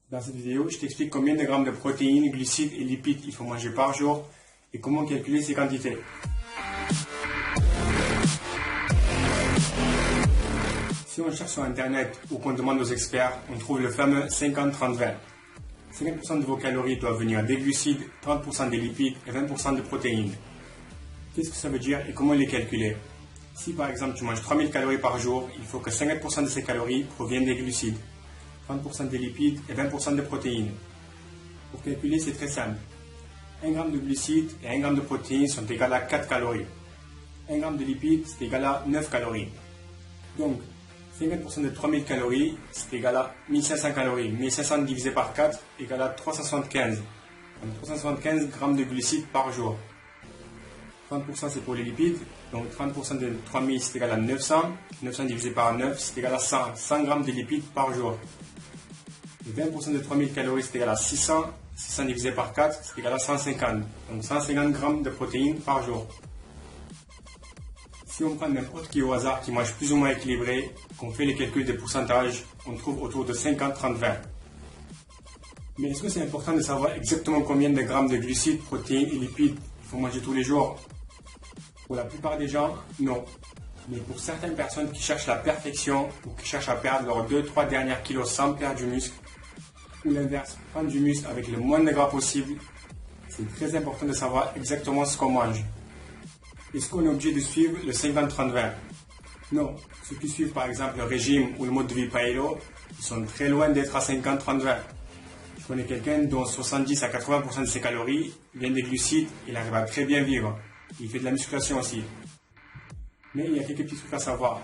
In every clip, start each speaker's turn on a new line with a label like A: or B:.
A: Dans cette vidéo, je t'explique combien de grammes de protéines, glucides et lipides il faut manger par jour et comment calculer ces quantités. Si on cherche sur internet ou qu'on demande aux experts, on trouve le fameux 50-30-20. 50% de vos calories doivent venir des glucides, 30% des lipides et 20% de protéines. Qu'est-ce que ça veut dire et comment les calculer? Si par exemple tu manges 3000 calories par jour, il faut que 50% de ces calories proviennent des glucides, 30% des lipides et 20% de protéines. Pour calculer, c'est très simple. 1 g de glucides et 1 g de protéines sont égales à 4 calories. 1 g de lipides, c'est égal à 9 calories. Donc, 50% de 3000 calories, c'est égal à 1500 calories. 1500 divisé par 4 égale à 375. Donc 375 g de glucides par jour. 30% c'est pour les lipides. Donc 30% de 3000 c'est égal à 900. 900 divisé par 9 c'est égal à 100. 100 g de lipides par jour. Et 20% de 3000 calories c'est égal à 600. 600 divisé par 4 c'est égal à 150. Donc 150 g de protéines par jour. Si on prend n'importe qui au hasard qui mange plus ou moins équilibré, qu'on fait les calculs des pourcentages, on trouve autour de 50-30-20. Mais est-ce que c'est important de savoir exactement combien de grammes de glucides, protéines et lipides il faut manger tous les jours? Pour la plupart des gens, non. Mais pour certaines personnes qui cherchent la perfection ou qui cherchent à perdre leurs 2-3 dernières kilos sans perdre du muscle, ou l'inverse, prendre du muscle avec le moins de gras possible, c'est très important de savoir exactement ce qu'on mange. Est-ce qu'on est obligé de suivre le 50-30-20? Non. Ceux qui suivent par exemple le régime ou le mode de vie Paleo, ils sont très loin d'être à 50-30-20. Je connais quelqu'un dont 70 à 80% de ses calories viennent des glucides, il arrive à très bien vivre. Il fait de la musculation aussi. Mais il y a quelques petits trucs à savoir.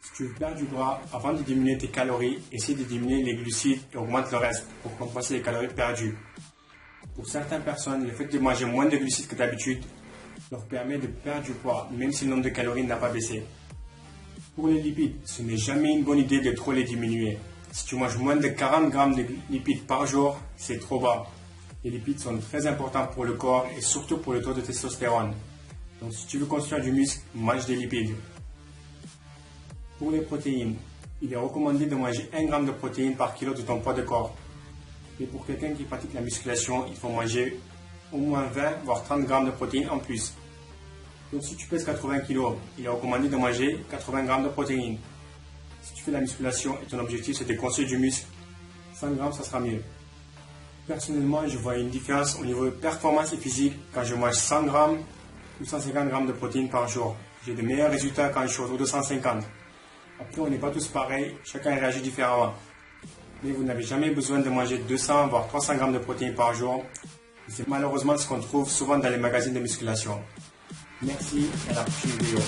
A: Si tu veux perdre du gras, avant de diminuer tes calories, essaie de diminuer les glucides et augmente le reste pour compenser les calories perdues. Pour certaines personnes, le fait de manger moins de glucides que d'habitude leur permet de perdre du poids, même si le nombre de calories n'a pas baissé. Pour les lipides, ce n'est jamais une bonne idée de trop les diminuer. Si tu manges moins de 40 g de lipides par jour, c'est trop bas. Les lipides sont très importants pour le corps et surtout pour le taux de testostérone. Donc si tu veux construire du muscle, mange des lipides. Pour les protéines, il est recommandé de manger 1 g de protéines par kilo de ton poids de corps. Mais pour quelqu'un qui pratique la musculation, il faut manger au moins 20 voire 30 g de protéines en plus. Donc si tu pèses 80 kg, il est recommandé de manger 80 g de protéines. Si tu fais la musculation et ton objectif c'est de construire du muscle, 100 g ça sera mieux. Personnellement, je vois une différence au niveau de performance et physique quand je mange 100 g ou 150 g de protéines par jour. J'ai de meilleurs résultats quand je suis autour de 150. Après, on n'est pas tous pareils, chacun réagit différemment. Mais vous n'avez jamais besoin de manger 200 voire 300 g de protéines par jour. C'est malheureusement ce qu'on trouve souvent dans les magazines de musculation. Merci et à la prochaine vidéo.